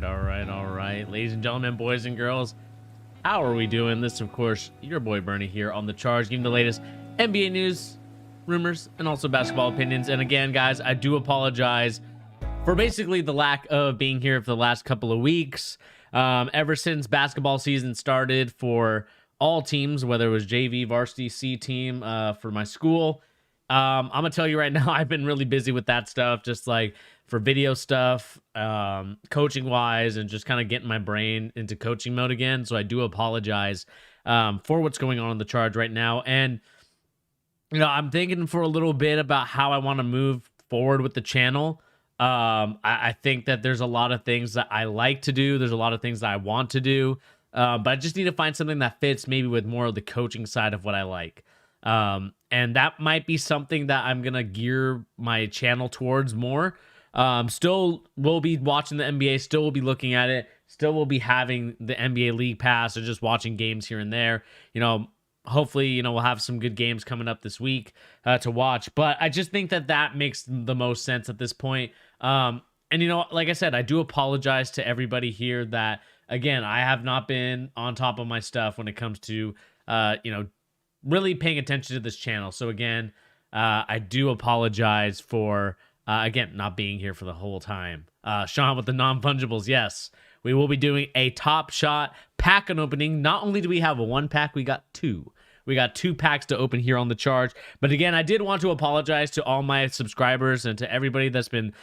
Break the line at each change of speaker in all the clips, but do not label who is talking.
right. Ladies and gentlemen, boys and girls, how are we doing? This, of course, your boy Bernie here on The Charge, giving the latest NBA news, rumors, and also basketball opinions. And again, guys, I do apologize for basically the lack of being here for the last couple of weeks. Ever since basketball season started for all teams, whether it was JV, varsity, C team, for my school, I'm gonna tell you right now, I've been really busy with that stuff, just like for video stuff, coaching wise, and just kind of getting my brain into coaching mode again. So I do apologize for what's going on in The Charge right now. And I'm thinking for a little bit about how I want to move forward with the channel. I think that there's a lot of things that I like to do. There's a lot of things that I want to do, but I just need to find something that fits maybe with more of the coaching side of what I like. And that might be something that I'm going to gear my channel towards more. Still will be watching the NBA, still will be looking at it, still will be having the NBA League Pass or just watching games here and there. Hopefully, we'll have some good games coming up this week to watch. But I just think that makes the most sense at this point. And, like I said, I do apologize to everybody here that, again, I have not been on top of my stuff when it comes to, really paying attention to this channel. So, again, I do apologize for, again, not being here for the whole time. Sean with the non-fungibles, yes. We will be doing a Top Shot pack opening. Not only do we have a one pack, we got two. We got two packs to open here on The Charge. But again, I did want to apologize to all my subscribers and to everybody that's been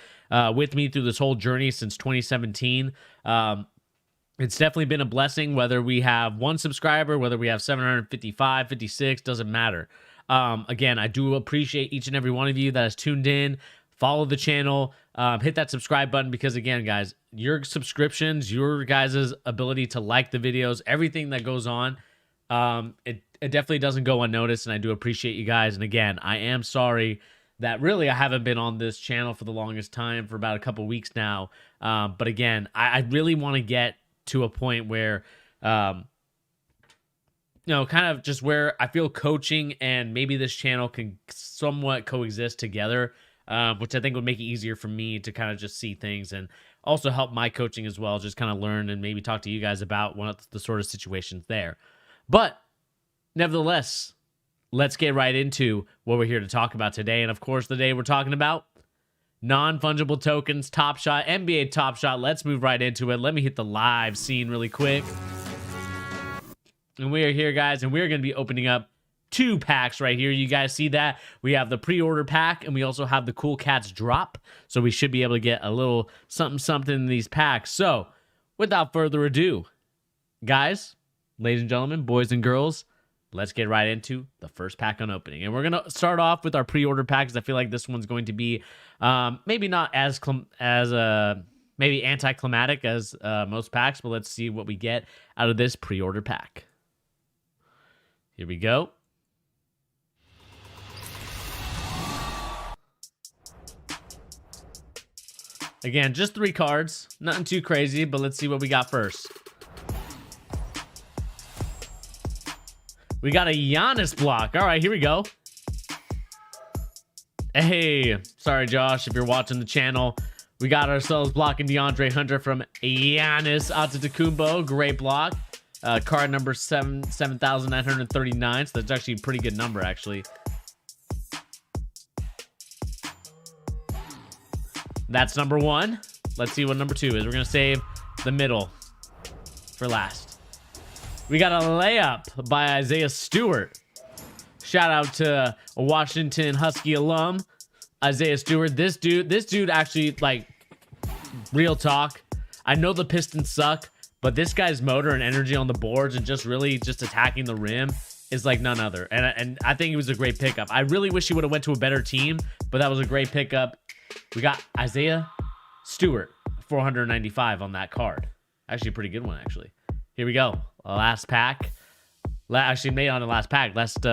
with me through this whole journey since 2017. It's definitely been a blessing, whether we have one subscriber, whether we have 755, 56, doesn't matter. Again, I do appreciate each and every one of you that has tuned in. Follow the channel, hit that subscribe button, because again, guys, your subscriptions, your guys' ability to like the videos, everything that goes on, it definitely doesn't go unnoticed, and I do appreciate you guys. And again, I am sorry that really I haven't been on this channel for the longest time, for about a couple weeks now. But again, I really want to get to a point where, kind of just where I feel coaching and maybe this channel can somewhat coexist together. Which I think would make it easier for me to kind of just see things and also help my coaching as well, just kind of learn and maybe talk to you guys about one of the sort of situations there. But nevertheless, let's get right into what we're here to talk about today. And of course, the day we're talking about non-fungible tokens, Top Shot, NBA Top Shot. Let's move right into it. Let me hit the live scene really quick. And we are here, guys, and we're going to be opening up two packs right here. You guys see that? We have the pre-order pack, and we also have the Cool Cats drop. So we should be able to get a little something in these packs. So without further ado, guys, ladies and gentlemen, boys and girls, let's get right into the first pack on opening. And we're going to start off with our pre-order pack, because I feel like this one's going to be maybe not as maybe anticlimactic as most packs, but let's see what we get out of this pre-order pack. Here we go. Again, just 3 cards. Nothing too crazy, but let's see what we got first. We got a Giannis block. All right, here we go. Hey, sorry, Josh, if you're watching the channel. We got ourselves blocking DeAndre Hunter from Giannis Antetokounmpo. Great block. Card number 7,939. So that's actually a pretty good number, actually. That's number 1. Let's see what number 2 is. We're going to save the middle for last. We got a layup by Isaiah Stewart. Shout out to a Washington Husky alum, Isaiah Stewart. This dude actually, like, real talk. I know the Pistons suck, but this guy's motor and energy on the boards and just really just attacking the rim is like none other. And I think it was a great pickup. I really wish he would have went to a better team, but that was a great pickup. We got Isaiah Stewart, 495 on that card. Actually, a pretty good one, actually. Here we go. Last pack. Actually, made on the last pack. Last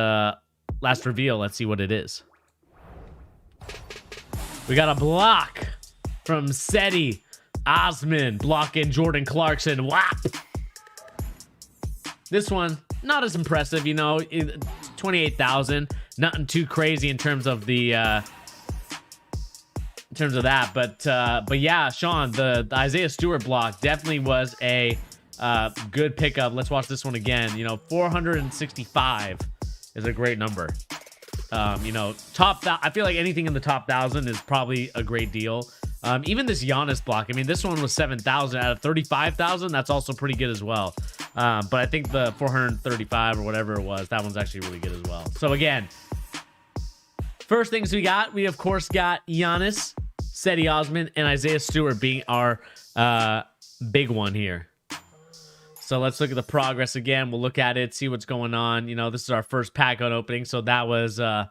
reveal. Let's see what it is. We got a block from Seti Osman, blocking Jordan Clarkson. Whap! This one, not as impressive, 28,000. Nothing too crazy in terms of the in terms of that. But yeah, Sean, the Isaiah Stewart block definitely was a good pickup. Let's watch this one again. You know, 465 is a great number. You know, I feel like anything in the top 1,000 is probably a great deal. Even this Giannis block, I mean, this one was 7,000 out of 35,000. That's also pretty good as well. But I think the 435 or whatever it was, that one's actually really good as well. So again, first things we of course got Giannis, Cedi Osman, and Isaiah Stewart being our big one here. So let's look at the progress again. We'll look at it, see what's going on. You know, this is our first pack on opening. So that was the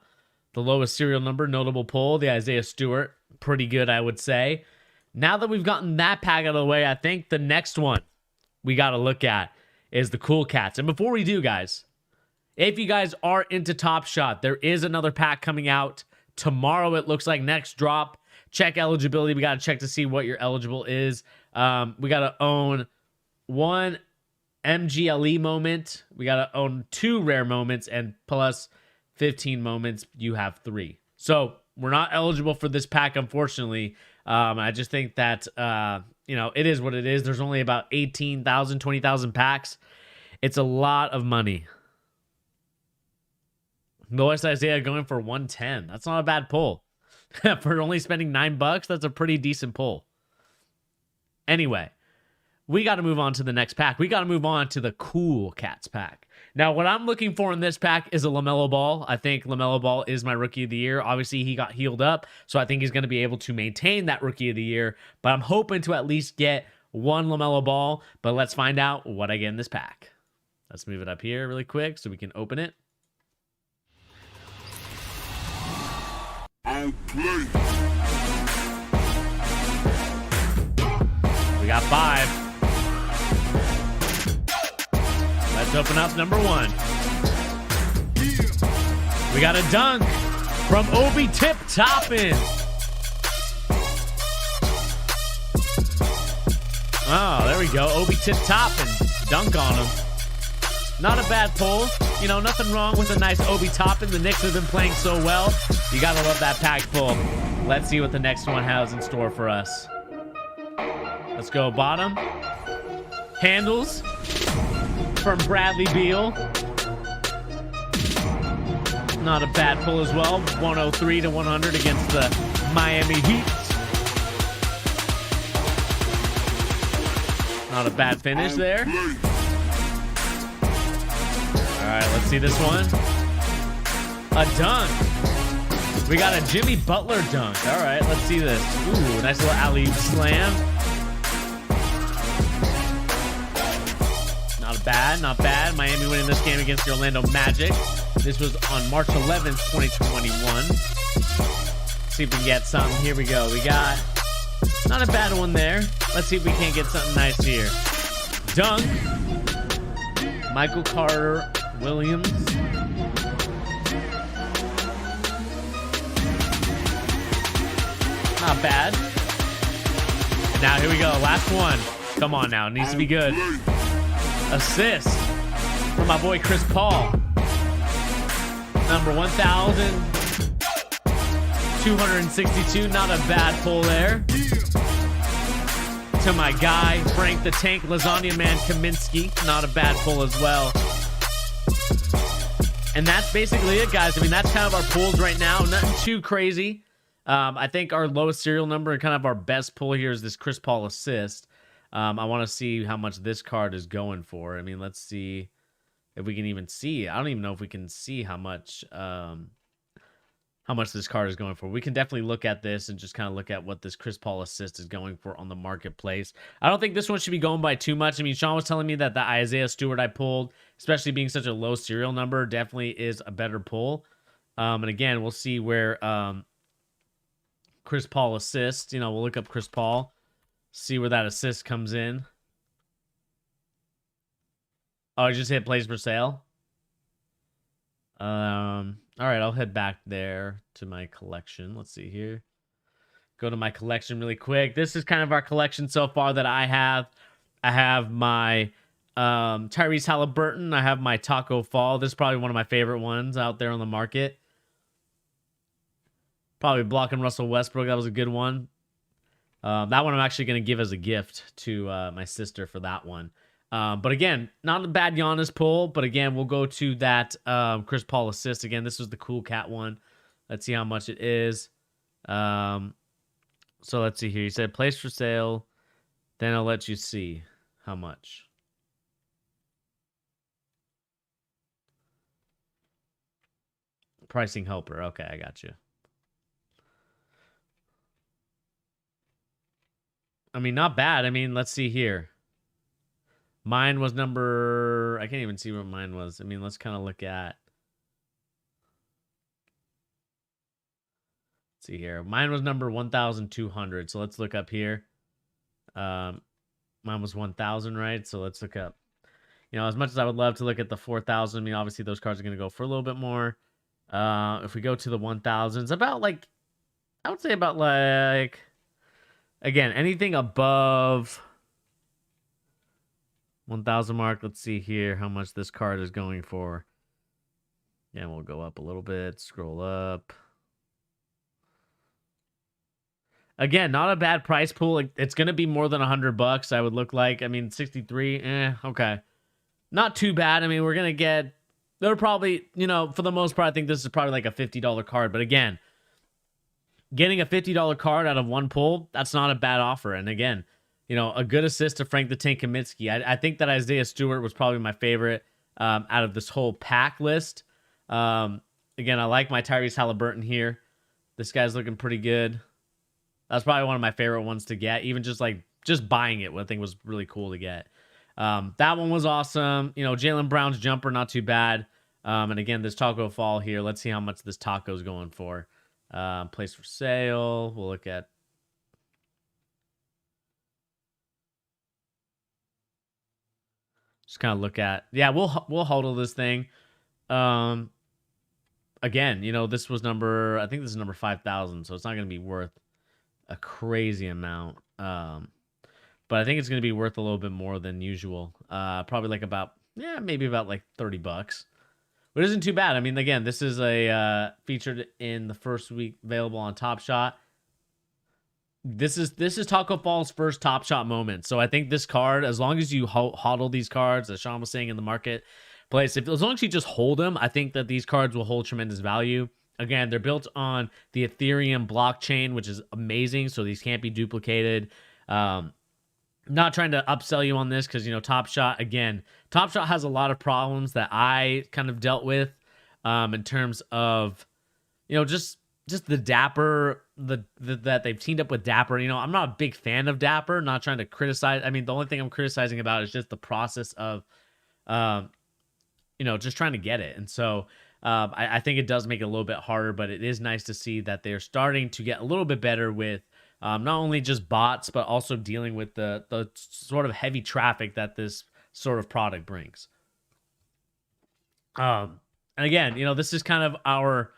lowest serial number, notable pull, the Isaiah Stewart. Pretty good, I would say. Now that we've gotten that pack out of the way, I think the next one we got to look at is the Cool Cats. And before we do, guys, if you guys are into Top Shot, there is another pack coming out tomorrow. It looks like next drop. Check eligibility. We got to check to see what your eligible is. We got to own 1 MGLE moment. We got to own 2 rare moments, and plus 15 moments. You have 3. So we're not eligible for this pack, unfortunately. I just think that, you know, it is what it is. There's only about 18,000, 20,000 packs. It's a lot of money. Lowest Isaiah going for 110. That's not a bad pull. For only spending $9, that's a pretty decent pull. Anyway, we got to move on to the next pack. We got to move on to the Cool Cats pack. Now, what I'm looking for in this pack is a LaMelo Ball. I think LaMelo Ball is my Rookie of the Year. Obviously, he got healed up, so I think he's going to be able to maintain that Rookie of the Year. But I'm hoping to at least get 1 LaMelo Ball. But let's find out what I get in this pack. Let's move it up here really quick so we can open it. We got 5. Let's open up number 1. We got a dunk from Obi Tip Toppin. Oh, there we go. Obi Tip Toppin. Dunk on him. Not a bad pull. You know, nothing wrong with a nice Obi Toppin. The Knicks have been playing so well. You got to love that pack pull. Let's see what the next one has in store for us. Let's go bottom. Handles from Bradley Beal. Not a bad pull as well. 103 to 100 against the Miami Heat. Not a bad finish there. All right, let's see this one. A dunk. We got a Jimmy Butler dunk. All right, let's see this. Ooh, nice little alley-oop slam. Not bad, not bad. Miami winning this game against the Orlando Magic. This was on March 11th, 2021. See if we can get something. Here we go. We got not a bad one there. Let's see if we can't get something nice here. Dunk. Michael Carter Williams. Not bad. Now here we go. Last one. Come on now. It needs to be good. Assist from my boy Chris Paul. Number 1,262. Not a bad pull there. To my guy, Frank the Tank Lasagna Man Kaminsky. Not a bad pull as well. And that's basically it, guys. I mean, that's kind of our pulls right now. Nothing too crazy. I think our lowest serial number and kind of our best pull here is this Chris Paul assist. I want to see how much this card is going for. I mean, let's see if we can even see. I don't even know if we can see how much this card is going for. We can definitely look at this and just kind of look at what this Chris Paul assist is going for on the marketplace. I don't think this one should be going by too much. I mean, Sean was telling me that the Isaiah Stewart I pulled, especially being such a low serial number, definitely is a better pull. And again, we'll see where Chris Paul assist. You know, we'll look up Chris Paul, see where that assist comes in. Oh, I just hit plays for sale. All right, I'll head back there to my collection. Let's see here. Go to my collection really quick. This is kind of our collection so far that I have. I have my Tyrese Halliburton. I have my Taco Fall. This is probably one of my favorite ones out there on the market. Probably blocking Russell Westbrook. That was a good one. That one I'm actually going to give as a gift to my sister for that one. But again, not a bad Giannis pull. But again, we'll go to that Chris Paul assist. Again, this was the Cool Cat one. Let's see how much it is. So let's see here. You said place for sale. Then I'll let you see how much. Pricing helper. Okay, I got you. I mean, not bad. I mean, let's see here. Mine was number... I can't even see what mine was. I mean, let's kind of look at... Let's see here. Mine was number 1,200. So let's look up here. Mine was 1,000, right? So let's look up. You know, as much as I would love to look at the 4,000, I mean, obviously those cards are going to go for a little bit more. If we go to the 1,000s, about like... I would say about like... Again, anything above 1,000 mark. Let's see here how much this card is going for. Yeah, we'll go up a little bit. Scroll up. Again, not a bad price pool. It's going to be more than $100, I would look like. I mean, 63, okay. Not too bad. I mean, we're going to get... They're probably, you know, for the most part, I think this is probably like a $50 card. But again... Getting a $50 card out of one pull, that's not a bad offer. And again, you know, a good assist to Frank the Tank Kaminsky. I think that Isaiah Stewart was probably my favorite out of this whole pack list. Again, I like my Tyrese Halliburton here. This guy's looking pretty good. That's probably one of my favorite ones to get. Even just buying it, I think was really cool to get. That one was awesome. You know, Jaylen Brown's jumper, not too bad. And again, this Taco Fall here. Let's see how much this taco's going for. Place for sale. We'll look at. Just kind of look at. Yeah, we'll hodl this thing. Again, you know, this was number. I think this is number 5,000, so it's not going to be worth a crazy amount. But I think it's going to be worth a little bit more than usual. Probably like about maybe about like $30. But it isn't too bad. I mean, again, this is a featured in the first week, available on Top Shot. This is Taco Fall's first Top Shot moment. So I think this card, as long as you hodl these cards, as Sean was saying in the marketplace, as long as you just hold them, I think that these cards will hold tremendous value. Again, they're built on the Ethereum blockchain, which is amazing. So these can't be duplicated. Not trying to upsell you on this because, you know, Top Shot has a lot of problems that I kind of dealt with in terms of, you know, just the Dapper, that they've teamed up with Dapper. You know, I'm not a big fan of Dapper, not trying to criticize. I mean, the only thing I'm criticizing about is just the process of, you know, just trying to get it. And so I think it does make it a little bit harder, but it is nice to see that they're starting to get a little bit better with not only just bots, but also dealing with the sort of heavy traffic that this sort of product brings. And again, you know, this is kind of our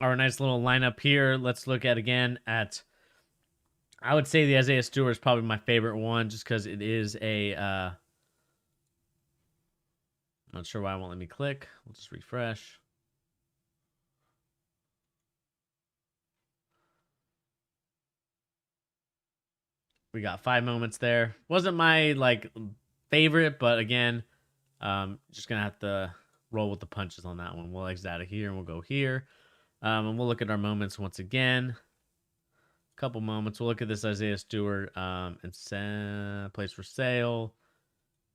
nice little lineup here. Let's look at I would say the Isaiah Stewart is probably my favorite one, just because it is I'm not sure why it won't let me click. We'll just refresh. We got 5 moments there. Wasn't my favorite, but again, just gonna have to roll with the punches on that one. We'll exit out of here and we'll go here. And we'll look at our moments once again. A couple moments. We'll look at this Isaiah Stewart and place for sale.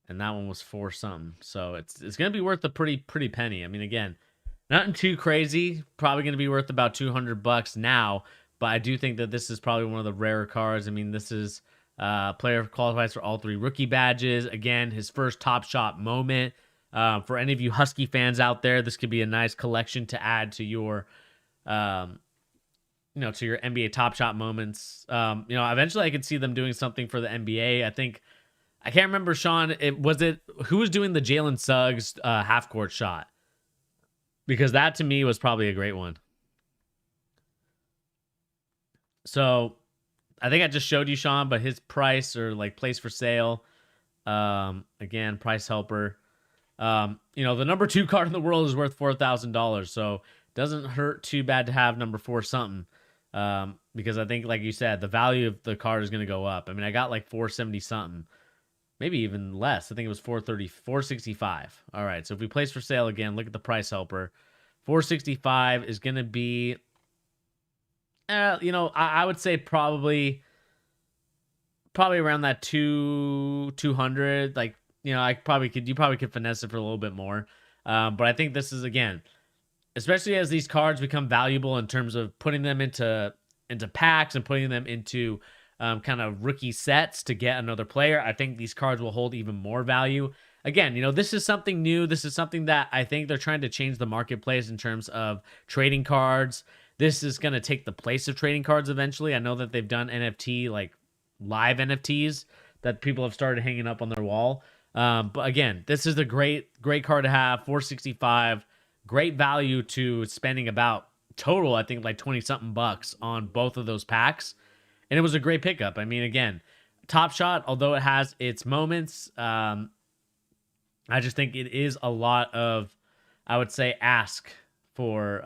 And that one was 4 something. So it's gonna be worth a pretty penny. I mean, again, nothing too crazy. Probably gonna be worth about $200 now. But I do think that this is probably one of the rarer cards. I mean, this is player qualifies for all 3 rookie badges. Again, his first Top Shot moment. For any of you Husky fans out there, this could be a nice collection to add to your, you know, to your NBA Top Shot moments. You know, eventually I could see them doing something for the NBA. I can't remember, Sean. Who was doing the Jalen Suggs half court shot? Because that to me was probably a great one. So I think I just showed you, Sean, but his price or place for sale, again, price helper. You know, the number 2 card in the world is worth $4,000. So it doesn't hurt too bad to have number 4 something. Because I think, like you said, the value of the card is going to go up. I mean, I got like 470 something, maybe even less. I think it was 430, 465. All right. So if we place for sale again, look at the price helper. 465 is going to be, I would say probably around that 200. Like, you probably could finesse it for a little bit more. But I think this is, again, especially as these cards become valuable in terms of putting them into packs and putting them into kind of rookie sets to get another player, I think these cards will hold even more value. Again, this is something new. This is something that I think they're trying to change the marketplace in terms of trading cards. This is going to take the place of trading cards eventually. I know that they've done NFT, like live NFTs that people have started hanging up on their wall. But again, this is a great card to have. 465, great value to spending about total, I think like 20 something bucks on both of those packs. And it was a great pickup. I mean, again, Top Shot, although it has its moments, I just think it is a lot of, I would say, ask for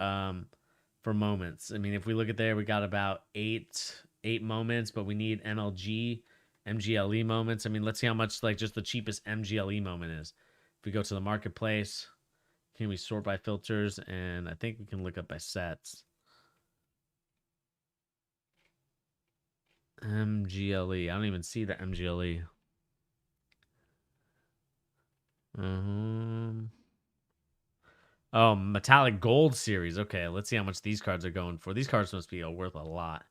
moments. I mean, if we look at there, we got about eight moments, but we need MGLE moments. I mean, let's see how much like just the cheapest MGLE moment is. If we go to the marketplace, can we sort by filters? And I think we can look up by sets. MGLE. I don't even see the MGLE. Oh, metallic gold series. Okay, let's see how much these cards are going for. These cards must be worth a lot.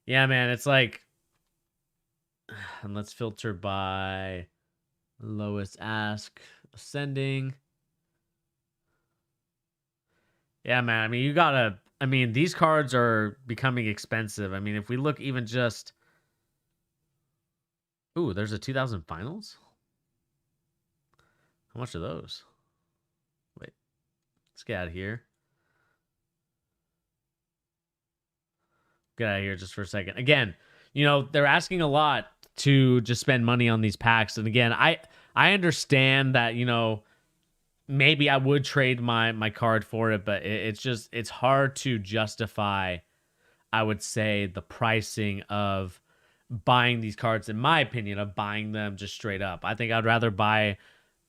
Yeah, man, it's like, and let's filter by lowest ask, ascending. Yeah, man. I mean, these cards are becoming expensive. I mean, if we look even just, ooh, there's a 2000 finals. How much are those? Wait, let's get out of here. Get out of here just for a second. Again, they're asking a lot to just spend money on these packs. And again, I understand that, maybe I would trade my card for it, but it's hard to justify, I would say, the pricing of buying these cards, in my opinion, of buying them just straight up. I think I'd rather buy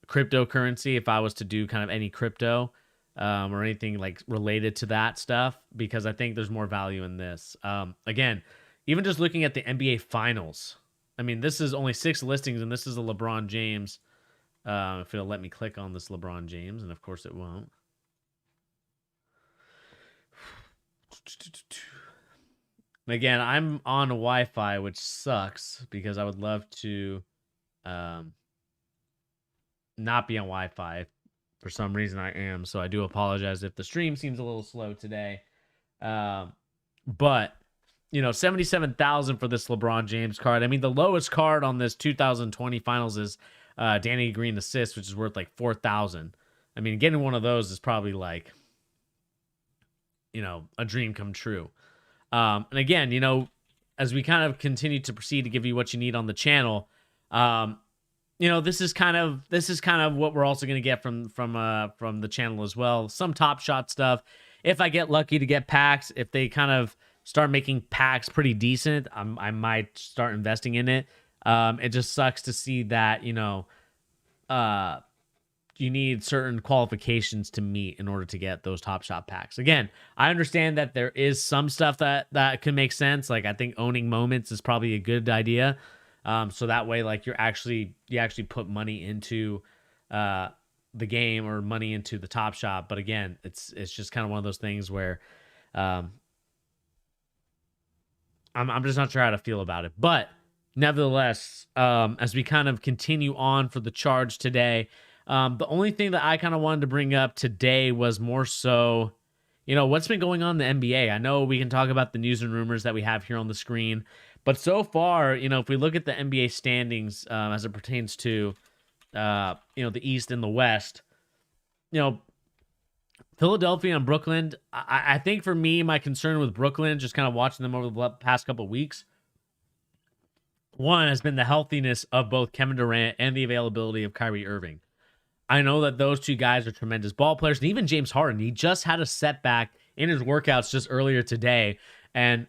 cryptocurrency if I was to do kind of any crypto or anything like related to that stuff, because I think there's more value in this. Again, even just looking at the NBA Finals, I mean, this is only 6 listings, and this is a LeBron James. If it'll let me click on this LeBron James, and of course it won't. Again, I'm on Wi-Fi, which sucks because I would love to not be on Wi-Fi. For some reason I am, so I do apologize if the stream seems a little slow today. But 77,000 for this LeBron James card. I mean, the lowest card on this 2020 finals is Danny Green assist, which is worth like 4,000. I mean, getting one of those is probably like, a dream come true. And again, as we kind of continue to proceed to give you what you need on the channel, this is kind of what we're also going to get from the channel as well. Some Top Shot stuff. If I get lucky to get packs, if they kind of start making packs pretty decent, I might start investing in it. It just sucks to see that, you need certain qualifications to meet in order to get those Top Shot packs. Again, I understand that there is some stuff that can make sense. Like, I think owning moments is probably a good idea. So that way, like, you actually put money into the game or money into the Top Shot. But again, it's just kind of one of those things where I'm just not sure how to feel about it. But nevertheless, as we kind of continue on for the charge today, the only thing that I kind of wanted to bring up today was more so, what's been going on in the NBA. I know we can talk about the news and rumors that we have here on the screen, but so far, if we look at the NBA standings as it pertains to, the East and the West, Philadelphia and Brooklyn, I think for me, my concern with Brooklyn, just kind of watching them over the past couple of weeks, one has been the healthiness of both Kevin Durant and the availability of Kyrie Irving. I know that those two guys are tremendous ball players, and even James Harden, he just had a setback in his workouts just earlier today, And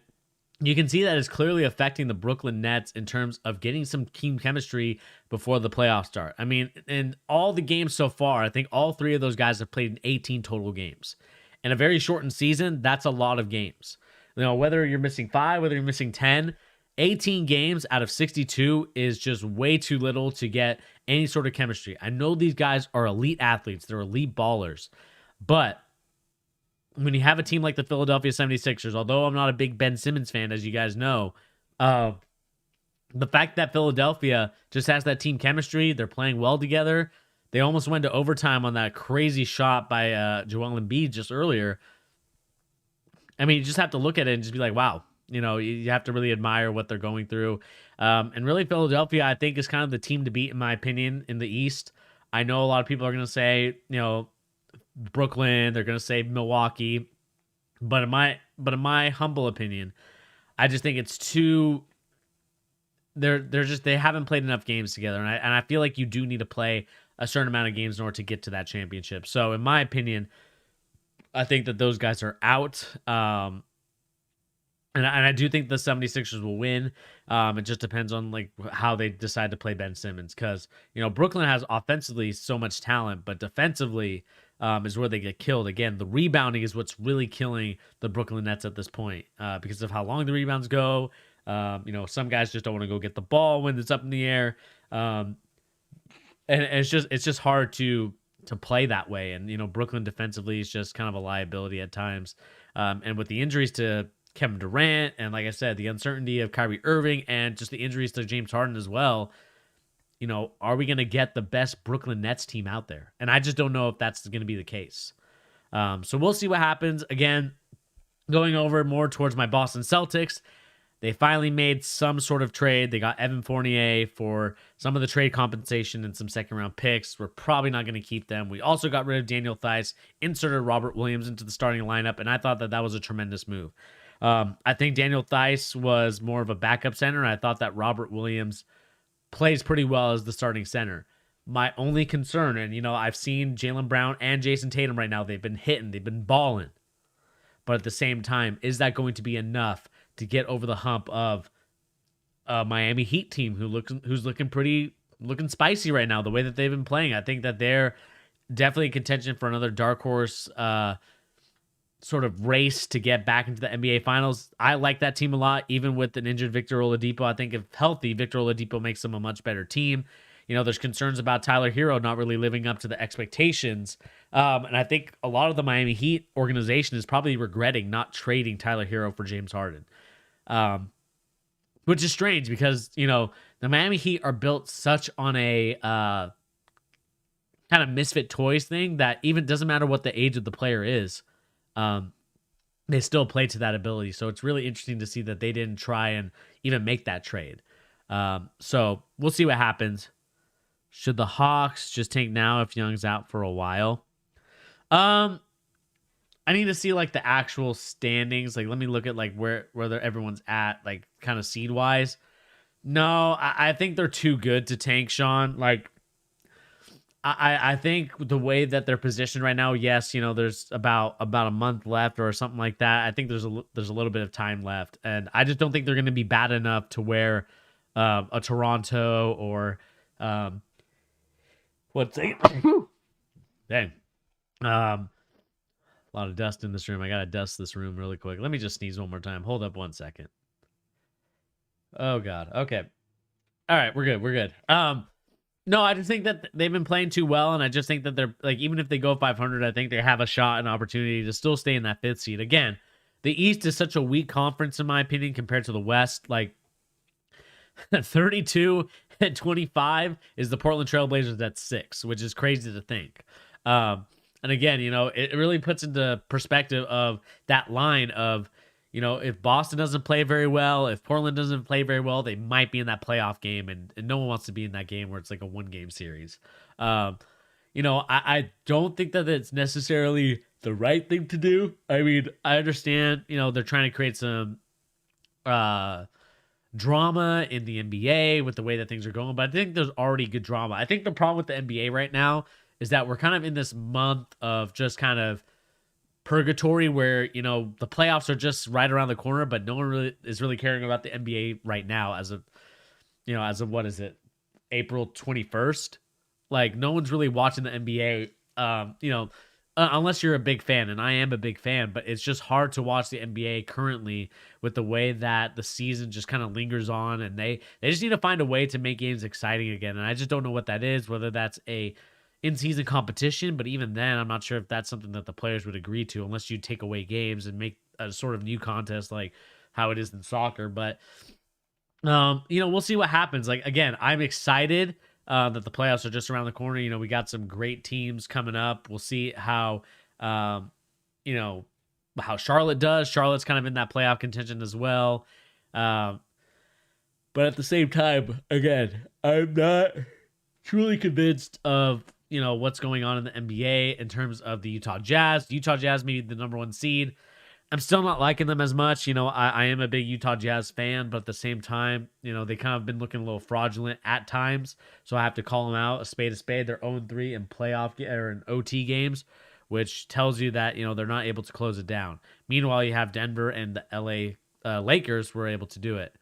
you can see that it's clearly affecting the Brooklyn Nets in terms of getting some team chemistry before the playoffs start. I mean, in all the games so far, I think all three of those guys have played in 18 total games. In a very shortened season, that's a lot of games. You know, whether you're missing 5, whether you're missing 10, 18 games out of 62 is just way too little to get any sort of chemistry. I know these guys are elite athletes, they're elite ballers, but when you have a team like the Philadelphia 76ers, although I'm not a big Ben Simmons fan, as you guys know, the fact that Philadelphia just has that team chemistry, they're playing well together. They almost went to overtime on that crazy shot by Joel Embiid just earlier. I mean, you just have to look at it and just be like, wow, you know, you have to really admire what they're going through. And really, Philadelphia, I think, is kind of the team to beat, in my opinion, in the East. I know a lot of people are going to say, you know, Brooklyn, they're going to say Milwaukee, but in my humble opinion, I just think it's too. They haven't played enough games together, and I feel like you do need to play a certain amount of games in order to get to that championship. So, in my opinion, I think that those guys are out. And I do think the 76ers will win. It just depends on like how they decide to play Ben Simmons, because you know Brooklyn has offensively so much talent, but defensively is where they get killed. Again, the rebounding is what's really killing the Brooklyn Nets at this point because of how long the rebounds go. You know, some guys just don't want to go get the ball when it's up in the air, and it's just hard to play that way. And you know, Brooklyn defensively is just kind of a liability at times. And with the injuries to Kevin Durant, and like I said, the uncertainty of Kyrie Irving, and just the injuries to James Harden as well, you know, are we going to get the best Brooklyn Nets team out there? And I just don't know if that's going to be the case. So we'll see what happens. Again, going over more towards my Boston Celtics, they finally made some sort of trade. They got Evan Fournier for some of the trade compensation and some second-round picks. We're probably not going to keep them. We also got rid of Daniel Theis, inserted Robert Williams into the starting lineup, and I thought that was a tremendous move. I think Daniel Theis was more of a backup center, and I thought that Robert Williams plays pretty well as the starting center. My only concern, and you know, I've seen Jaylen Brown and Jason Tatum right now. They've been hitting, they've been balling. But at the same time, is that going to be enough to get over the hump of a Miami Heat team who's looking spicy right now, the way that they've been playing? I think that they're definitely in contention for another dark horse sort of race to get back into the NBA Finals. I like that team a lot, even with an injured Victor Oladipo. I think if healthy, Victor Oladipo makes them a much better team. You know, there's concerns about Tyler Hero not really living up to the expectations. And I think a lot of the Miami Heat organization is probably regretting not trading Tyler Hero for James Harden. Which is strange because, you know, the Miami Heat are built such on a kind of misfit toys thing that even doesn't matter what the age of the player is. They still play to that ability. So it's really interesting to see that they didn't try and even make that trade. So we'll see what happens. Should the Hawks just tank now if Young's out for a while? I need to see like the actual standings. Like, let me look at like where everyone's at, like kind of seed wise. No, I think they're too good to tank, Sean. Like, I think the way that they're positioned right now, yes, you know, there's about a month left or something like that. I think there's a little bit of time left, and I just don't think they're going to be bad enough to where a Toronto or dang, a lot of dust in this room. I gotta dust this room really quick. Let me just sneeze one more time. Hold up 1 second. Oh God. Okay. All right, we're good. No, I just think that they've been playing too well, and I just think that they're like, even if they go 500, I think they have a shot and opportunity to still stay in that 5th seed. Again, the East is such a weak conference in my opinion compared to the West. Like 32 and 25 is the Portland Trailblazers at 6, which is crazy to think. And again, you know, it really puts into perspective of that line of, you know, if Boston doesn't play very well, if Portland doesn't play very well, they might be in that playoff game, and no one wants to be in that game where it's like a 1-game series. You know, I don't think that it's necessarily the right thing to do. I mean, I understand, you know, they're trying to create some drama in the NBA with the way that things are going, but I think there's already good drama. I think the problem with the NBA right now is that we're kind of in this month of just kind of purgatory where, the playoffs are just right around the corner, but no one really is really caring about the NBA right now as of what is it, April 21st? Like, no one's really watching the NBA, unless you're a big fan, and I am a big fan, but it's just hard to watch the NBA currently with the way that the season just kind of lingers on, and they just need to find a way to make games exciting again. And I just don't know what that is, whether that's a in-season competition, but even then, I'm not sure if that's something that the players would agree to unless you take away games and make a sort of new contest like how it is in soccer. But we'll see what happens. Like, again, I'm excited that the playoffs are just around the corner. We got some great teams coming up. We'll see how how Charlotte does. Charlotte's kind of in that playoff contention as well. But at the same time, again, I'm not truly convinced of what's going on in the NBA in terms of the Utah Jazz. Utah Jazz may be the number 1 seed. I'm still not liking them as much. I am a big Utah Jazz fan, but at the same time, they kind of been looking a little fraudulent at times. So I have to call them out, a spade. They're 0-3 in playoff or in OT games, which tells you that, they're not able to close it down. Meanwhile, you have Denver and the LA Lakers were able to do it.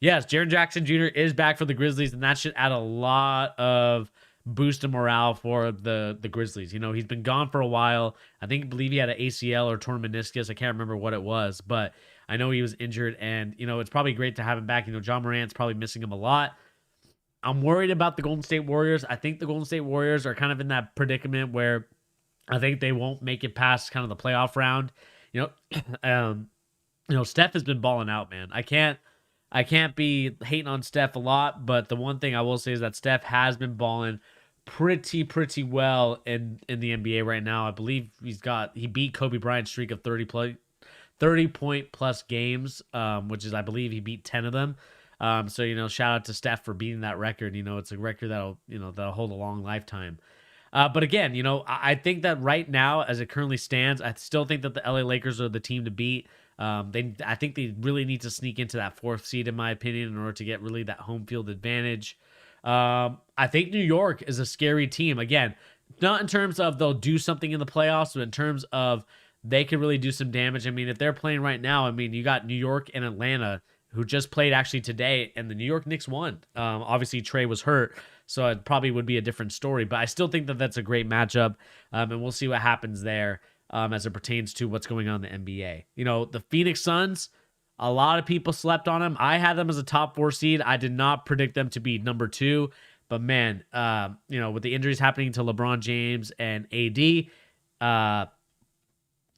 Yes, Jaren Jackson Jr. is back for the Grizzlies, and that should add a lot of boost of morale for the Grizzlies. He's been gone for a while. I believe he had an ACL or torn meniscus. I can't remember what it was, but I know he was injured, and it's probably great to have him back. John Morant's probably missing him a lot. I'm worried about the Golden State Warriors. I think the Golden State Warriors are kind of in that predicament where I think they won't make it past kind of the playoff round. Steph has been balling out, man. I can't be hating on Steph a lot, but the one thing I will say is that Steph has been balling pretty well in the NBA right now. I believe he beat Kobe Bryant's streak of 30 point plus games, which is, I believe, he beat 10 of them. So shout out to Steph for beating that record. It's a record that'll hold a long lifetime. But again, I think that right now, as it currently stands, I still think that the LA Lakers are the team to beat. I think they really need to sneak into that 4th seed, in my opinion, in order to get really that home field advantage. I think New York is a scary team. Again, not in terms of they'll do something in the playoffs, but in terms of they could really do some damage. I mean, if they're playing right now, you got New York and Atlanta, who just played actually today, and the New York Knicks won. Obviously, Trey was hurt, so it probably would be a different story. But I still think that that's a great matchup, and we'll see what happens there as it pertains to what's going on in the NBA. The Phoenix Suns, a lot of people slept on them. I had them as a top 4 seed. I did not predict them to be number 2. But man, with the injuries happening to LeBron James and AD, it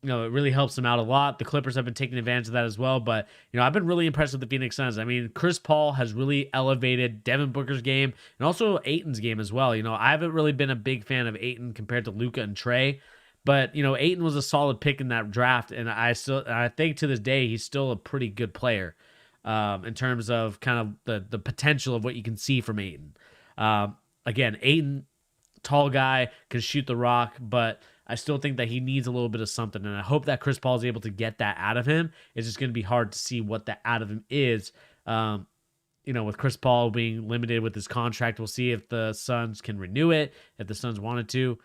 really helps them out a lot. The Clippers have been taking advantage of that as well. But, I've been really impressed with the Phoenix Suns. Chris Paul has really elevated Devin Booker's game and also Ayton's game as well. I haven't really been a big fan of Ayton compared to Luka and Trey. But, Ayton was a solid pick in that draft. And I think to this day, he's still a pretty good player in terms of kind of the potential of what you can see from Ayton. Again, Ayton, tall guy, can shoot the rock, but I still think that he needs a little bit of something. And I hope that Chris Paul is able to get that out of him. It's just going to be hard to see what that out of him is. With Chris Paul being limited with his contract, we'll see if the Suns can renew it, if the Suns wanted to.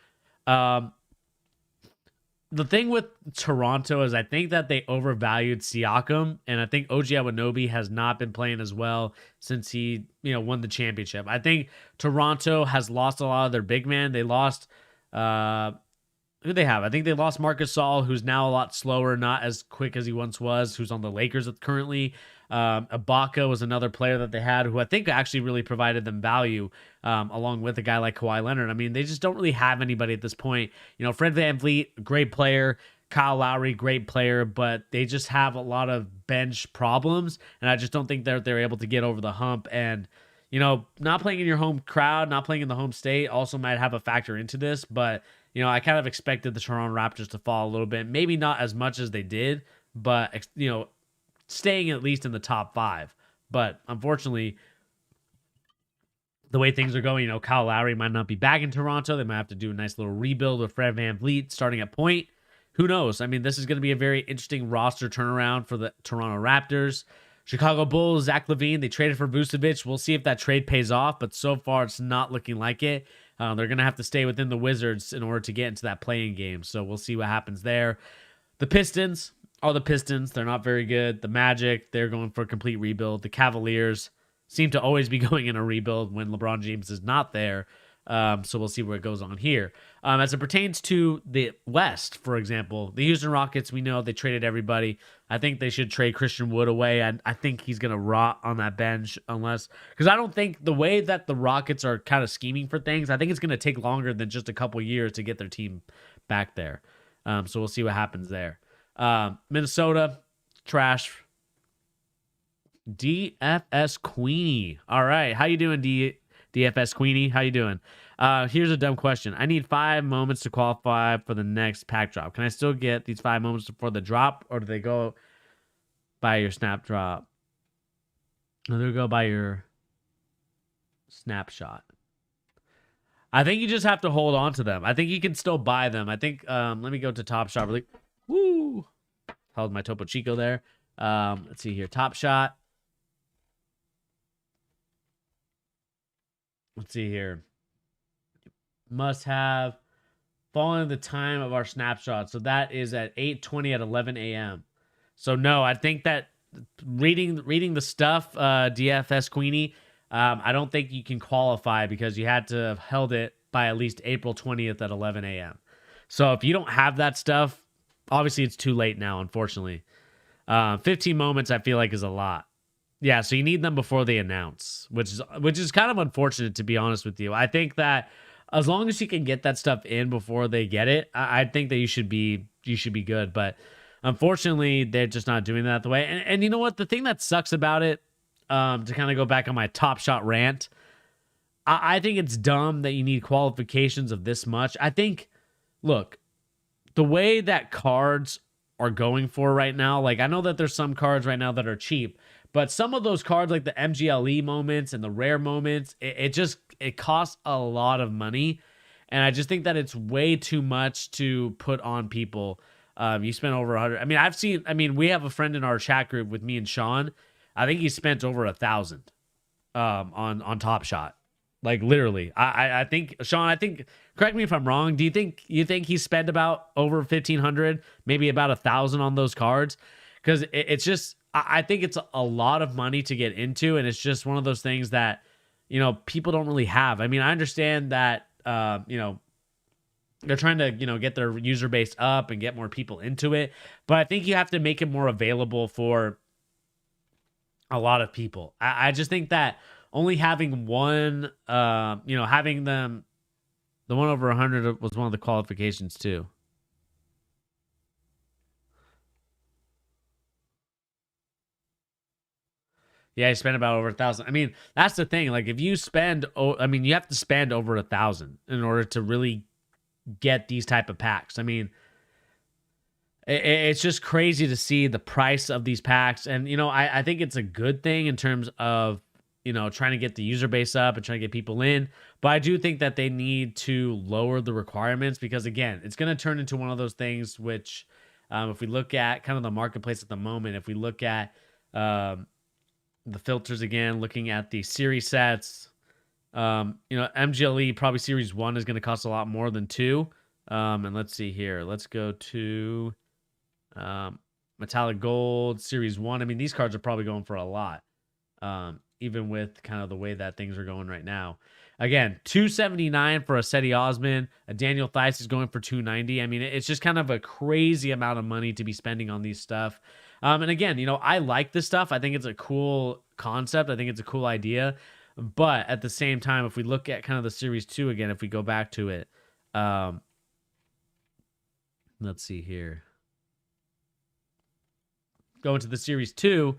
The thing with Toronto is I think that they overvalued Siakam, and I think OG Anunoby has not been playing as well since he, won the championship. I think Toronto has lost a lot of their big man. They lost, who they have? I think they lost Marc Gasol, who's now a lot slower, not as quick as he once was, who's on the Lakers currently. Ibaka was another player that they had who I think actually really provided them value, along with a guy like Kawhi Leonard. They just don't really have anybody at this point. Fred VanVleet, great player. Kyle Lowry, great player, but they just have a lot of bench problems, and I just don't think they're able to get over the hump. And, not playing in your home crowd, not playing in the home state also might have a factor into this, but, I kind of expected the Toronto Raptors to fall a little bit. Maybe not as much as they did, but, staying at least in the top 5. But unfortunately, the way things are going, Kyle Lowry might not be back in Toronto. They might have to do a nice little rebuild with Fred VanVleet starting at point. Who knows? This is going to be a very interesting roster turnaround for the Toronto Raptors. Chicago Bulls, Zach LaVine, they traded for Vucevic. We'll see if that trade pays off, but so far it's not looking like it. They're going to have to stay within the Wizards in order to get into that playing game, so we'll see what happens there. The Pistons are the Pistons. They're not very good. The Magic, they're going for a complete rebuild. The Cavaliers seem to always be going in a rebuild when LeBron James is not there. So we'll see what goes on here. As it pertains to the West, for example, the Houston Rockets, we know they traded everybody. I think they should trade Christian Wood away. I think he's going to rot on that bench because I don't think the way that the Rockets are kind of scheming for things, I think it's going to take longer than just a couple years to get their team back there. So we'll see what happens there. Minnesota, trash. DFS Queenie. All right. How you doing, DFS Queenie? How you doing? Here's a dumb question. I need 5 moments to qualify for the next pack drop. Can I still get these 5 moments before the drop, or do they go by your snap drop? Or do they go by your snapshot? I think you just have to hold on to them. I think you can still buy them. I think, let me go to Top Shot really. Woo! Held my Topo Chico there. Let's see here. Top Shot. Let's see here. Must have fallen the time of our snapshot. So that is at 8:20 at 11 a.m. So no, I think that reading the stuff, DFS Queenie, I don't think you can qualify because you had to have held it by at least April 20th at 11 a.m. So if you don't have that stuff, obviously it's too late now, unfortunately. 15 moments I feel like is a lot. Yeah, so you need them before they announce, which is kind of unfortunate, to be honest with you. I think that as long as you can get that stuff in before they get it, I think that you should be good. But unfortunately, they're just not doing that the way. And you know what? The thing that sucks about it, to kind of go back on my Top Shot rant, I think it's dumb that you need qualifications of this much. I think, look, the way that cards are going for right now, like I know that there's some cards right now that are cheap, but some of those cards, like the MGLE moments and the rare moments, it costs a lot of money. And I just think that it's way too much to put on people. You spent over 100. We have a friend in our chat group with me and Sean. I think he spent over 1,000 on Top Shot. Like literally. I think, Sean, correct me if I'm wrong. Do you think he spent about over 1,500, maybe about 1,000 on those cards? Because it's just, I think it's a lot of money to get into, and it's just one of those things that, people don't really have. I mean, I understand that, they're trying to, get their user base up and get more people into it, but I think you have to make it more available for a lot of people. I just think that only having one, having them, the one over 100 was one of the qualifications too. Yeah, I spent about over 1,000. I mean, that's the thing. Like, if you spend, you have to spend over 1,000 in order to really get these type of packs. I mean, it's just crazy to see the price of these packs. And, I think it's a good thing in terms of, trying to get the user base up and trying to get people in. But I do think that they need to lower the requirements because, again, it's going to turn into one of those things which, if we look at kind of the marketplace at the moment, if we look at the filters again, looking at the series sets, MGLE probably series 1 is going to cost a lot more than 2. And let's see here. Let's go to metallic gold series 1. I mean, these cards are probably going for a lot. Even with kind of the way that things are going right now. Again, $279 for a Cedi Osman. A Daniel Theis is going for $290. I mean, it's just kind of a crazy amount of money to be spending on these stuff. And again, I like this stuff. I think it's a cool concept. I think it's a cool idea. But at the same time, if we look at kind of the Series 2 again, if we go back to it, let's see here. Going to the Series 2,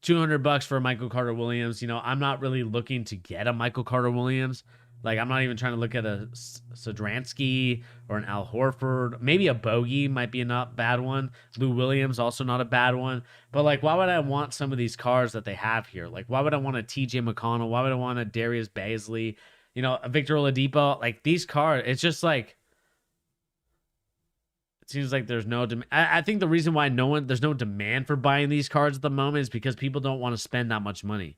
$200 for Michael Carter Williams. I'm not really looking to get a Michael Carter Williams. Like, I'm not even trying to look at a Sodransky or an Al Horford. Maybe a Bogey might be a not bad one. Lou Williams, also not a bad one. But, like, why would I want some of these cards that they have here? Like, why would I want a TJ McConnell? Why would I want a Darius Bazley? A Victor Oladipo? Like, these cards, it's just like, it seems like there's no demand. I think the reason why there's no demand for buying these cards at the moment is because people don't want to spend that much money.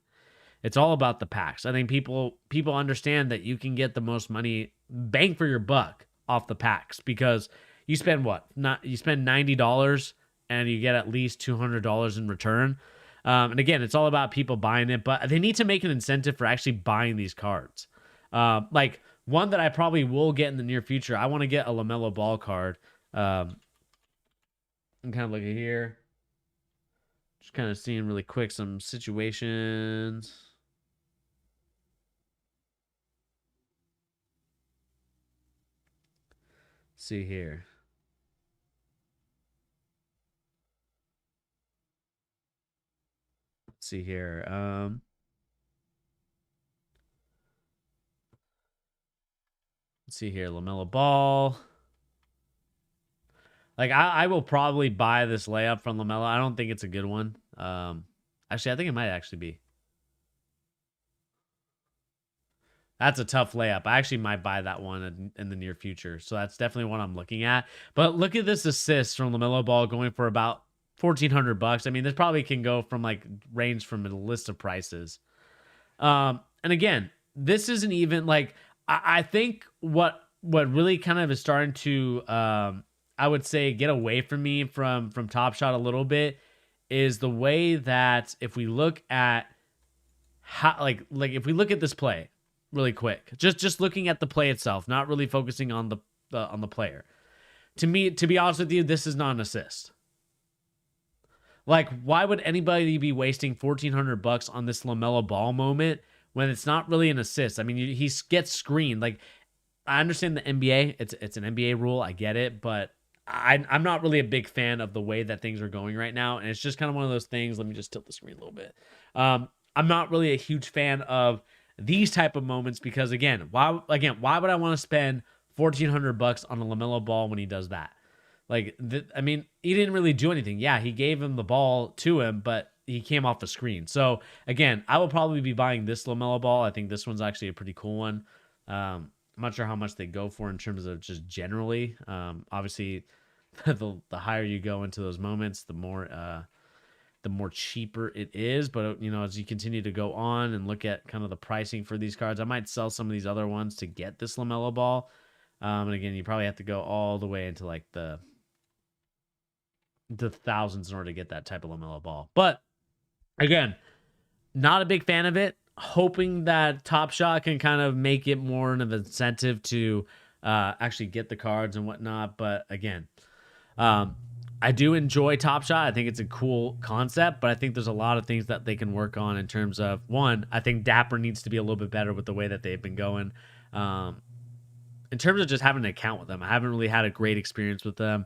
It's all about the packs. I think people understand that you can get the most money, bang for your buck, off the packs because you spend what? Not you spend $90 and you get at least $200 in return. And again, it's all about people buying it, but they need to make an incentive for actually buying these cards. Like one that I probably will get in the near future. I want to get a LaMelo Ball card. I'm kind of looking here. Just kind of seeing really quick some situations. Let's see here. Let's see here. Let's see here. LaMelo Ball. Like I will probably buy this layup from LaMelo. I don't think it's a good one. Actually, I think it might actually be. That's a tough layup. I actually might buy that one in the near future. So that's definitely one I'm looking at. But look at this assist from LaMelo Ball going for about $1,400. I mean, this probably can go from like range from a list of prices. And again, this isn't even like I think what really kind of is starting to I would say get away from me from Top Shot a little bit is the way that if we look at how like if we look at this play really quick, just looking at the play itself, not really focusing on the player. To me, to be honest with you, this is not an assist. Like, why would anybody be wasting $1,400 on this LaMelo Ball moment when it's not really an assist? I mean, he gets screened. Like, I understand the NBA; it's an NBA rule. I get it, but I'm not really a big fan of the way that things are going right now, and it's just kind of one of those things. Let me just tilt the screen a little bit. I'm not really a huge fan of these type of moments because why would I want to spend $1,400 on a LaMelo Ball when he does that? Like, I mean, he didn't really do anything. Yeah, he gave him the ball to him, but he came off the screen. So again, I will probably be buying this LaMelo Ball. I think this one's actually a pretty cool one. I'm not sure how much they go for in terms of just generally. Obviously, the higher you go into those moments, the more cheaper it is. But you know, as you continue to go on and look at kind of the pricing for these cards, I might sell some of these other ones to get this LaMelo Ball. And again, you probably have to go all the way into like the thousands in order to get that type of LaMelo Ball. But again, not a big fan of it. Hoping that Top Shot can kind of make it more of an incentive to actually get the cards and whatnot. But again, I do enjoy Top Shot. I think it's a cool concept, but I think there's a lot of things that they can work on in terms of, one, I think Dapper needs to be a little bit better with the way that they've been going. In terms of just having an account with them, I haven't really had a great experience with them.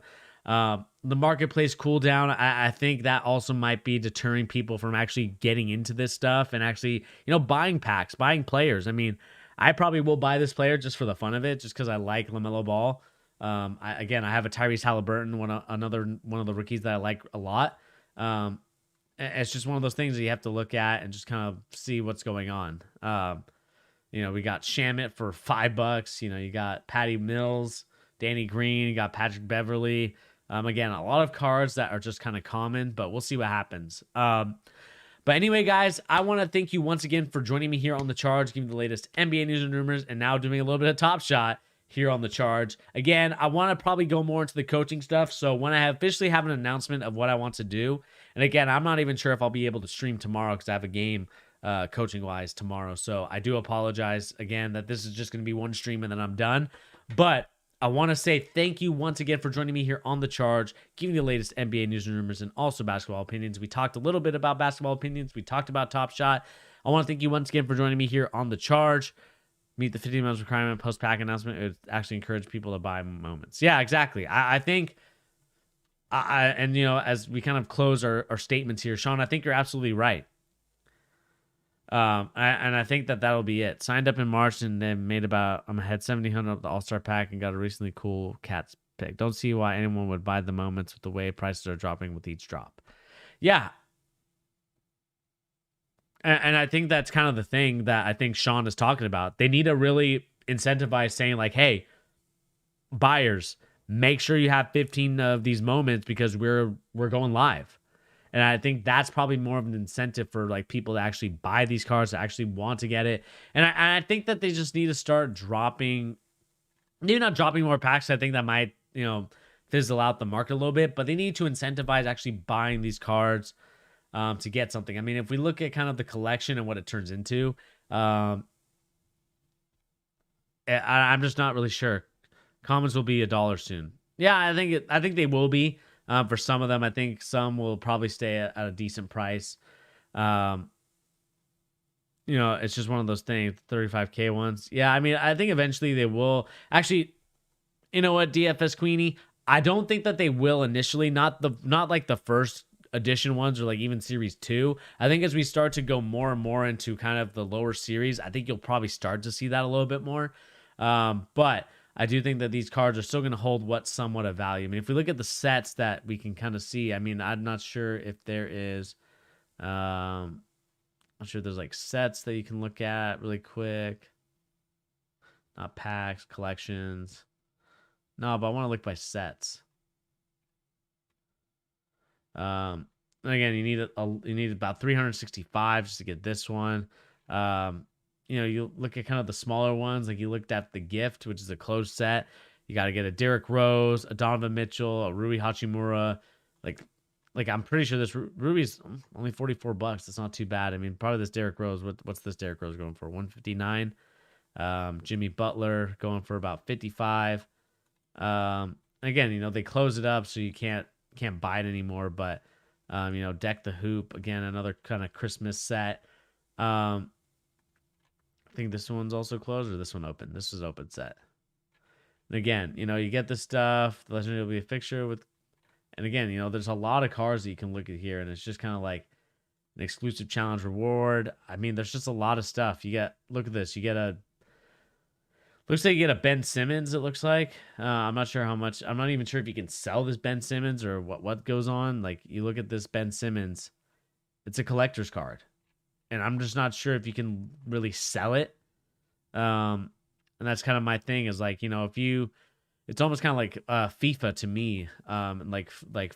The marketplace cooldown, I think that also might be deterring people from actually getting into this stuff and actually, you know, buying packs, buying players. I mean, I probably will buy this player just for the fun of it, just because I like LaMelo Ball. I have a Tyrese Halliburton, another one of the rookies that I like a lot. It's just one of those things that you have to look at and just kind of see what's going on. You know, we got Shamit for $5. You know, you got Patty Mills, Danny Green, you got Patrick Beverly. Again, a lot of cards that are just kind of common, but we'll see what happens. But anyway, guys, I want to thank you once again for joining me here on The Charge, giving the latest NBA news and rumors, and now doing a little bit of Top Shot here on The Charge. Again, I want to probably go more into the coaching stuff, so when I officially have an announcement of what I want to do, and again, I'm not even sure if I'll be able to stream tomorrow because I have a game coaching-wise tomorrow, so I do apologize again that this is just going to be one stream and then I'm done, but I want to say thank you once again for joining me here on The Charge, giving you the latest NBA news and rumors and also basketball opinions. We talked a little bit about basketball opinions. We talked about Top Shot. I want to thank you once again for joining me here on The Charge. Meet the 15 months requirement post-pack announcement. It would actually encourage people to buy moments. Yeah, exactly. I think, and you know, as we kind of close our statements here, Sean, I think you're absolutely right. I think that'll be it. Signed up in March and then made about I'm ahead 1,700 of the All-Star pack and got a recently cool Cats pick. Don't see why anyone would buy the moments with the way prices are dropping with each drop. Yeah. And I think that's kind of the thing that I think Sean is talking about. They need to really incentivize saying like, hey, buyers, make sure you have 15 of these moments because we're going live. And I think that's probably more of an incentive for like people to actually buy these cards, to actually want to get it. And I think that they just need to start dropping, maybe not dropping more packs. I think that might, you know, fizzle out the market a little bit, but they need to incentivize actually buying these cards to get something. I mean, if we look at kind of the collection and what it turns into, I'm just not really sure. Commons will be $1 soon. Yeah, I think they will be. For some of them, I think some will probably stay at a decent price. It's just one of those things. 35K ones. Yeah, I mean, I think eventually they will. Actually, you know what, DFS Queenie? I don't think that they will initially. Not like the first edition ones or like even series 2. I think as we start to go more and more into kind of the lower series, I think you'll probably start to see that a little bit more. But I do think that these cards are still going to hold somewhat of value. I mean, if we look at the sets that we can kind of see, I mean, I'm not sure if there is, I'm sure there's like sets that you can look at really quick. Not packs, collections. No, but I want to look by sets. And again, you need about 365 just to get this one. You look at kind of the smaller ones, like you looked at the gift, which is a closed set. You got to get a Derrick Rose, a Donovan Mitchell, a Rui Hachimura. Like I'm pretty sure this Rui's only $44. That's not too bad. I mean, probably this Derrick Rose. What's this Derrick Rose going for? 159. Jimmy Butler going for about 55. Again, they close it up so you can't buy it anymore. But Deck the Hoop, again, another kind of Christmas set. I think this one's also closed, or this one open. This is open set. And again, you get the stuff. The Legendary will be a fixture with, and again, there's a lot of cards that you can look at here, and it's just kind of like an exclusive challenge reward. I mean, there's just a lot of stuff. Look at this. Looks like you get a Ben Simmons, it looks like. I'm not sure how much. I'm not even sure if you can sell this Ben Simmons or what goes on. Like, you look at this Ben Simmons. It's a collector's card. And I'm just not sure if you can really sell it. And that's kind of my thing is like, it's almost kind of like FIFA to me, like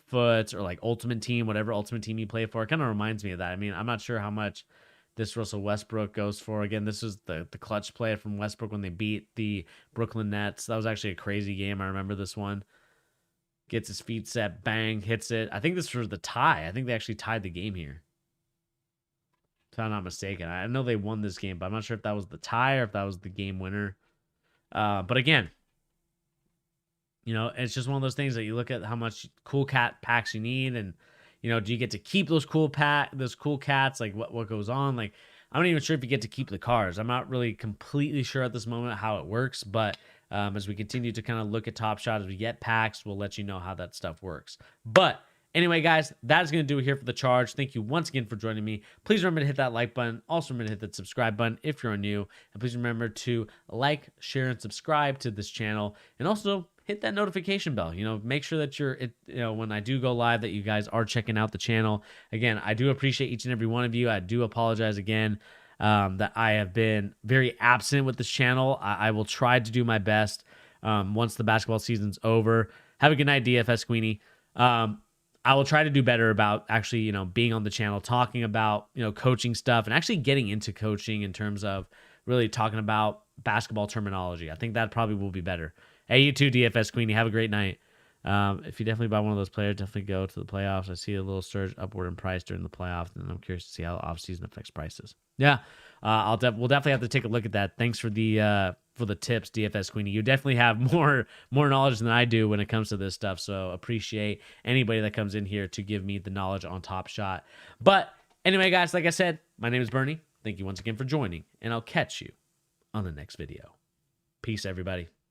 Foot or like Ultimate Team, whatever Ultimate Team you play for. It kind of reminds me of that. I mean, I'm not sure how much this Russell Westbrook goes for. Again, this was the clutch play from Westbrook when they beat the Brooklyn Nets. That was actually a crazy game. I remember this one. Gets his feet set, bang, hits it. I think this was the tie. I think they actually tied the game here, if I'm not mistaken. I know they won this game, but I'm not sure if that was the tie or if that was the game winner. But again, it's just one of those things that you look at how much cool cat packs you need, and do you get to keep those cool cats? Like what goes on? Like, I'm not even sure if you get to keep the cards. I'm not really completely sure at this moment how it works, but as we continue to kind of look at Top Shot, as we get packs, we'll let you know how that stuff works. But anyway, guys, that is going to do it here for the charge. Thank you once again for joining me. Please remember to hit that like button. Also remember to hit that subscribe button if you're new. And please remember to like, share, and subscribe to this channel. And also hit that notification bell. Make sure that when I do go live, that you guys are checking out the channel. Again, I do appreciate each and every one of you. I do apologize again that I have been very absent with this channel. I will try to do my best once the basketball season's over. Have a good night, DFS Queenie. I will try to do better about actually, being on the channel, talking about, coaching stuff and actually getting into coaching in terms of really talking about basketball terminology. I think that probably will be better. Hey, you too, DFS Queenie. Have a great night. If you definitely buy one of those players, definitely go to the playoffs. I see a little surge upward in price during the playoffs, and I'm curious to see how the offseason affects prices. Yeah, we'll definitely have to take a look at that. Thanks for the tips, DFS Queenie. You definitely have more knowledge than I do when it comes to this stuff, so appreciate anybody that comes in here to give me the knowledge on Top Shot. But anyway, guys, like I said, my name is Bernie. Thank you once again for joining, and I'll catch you on the next video. Peace, everybody.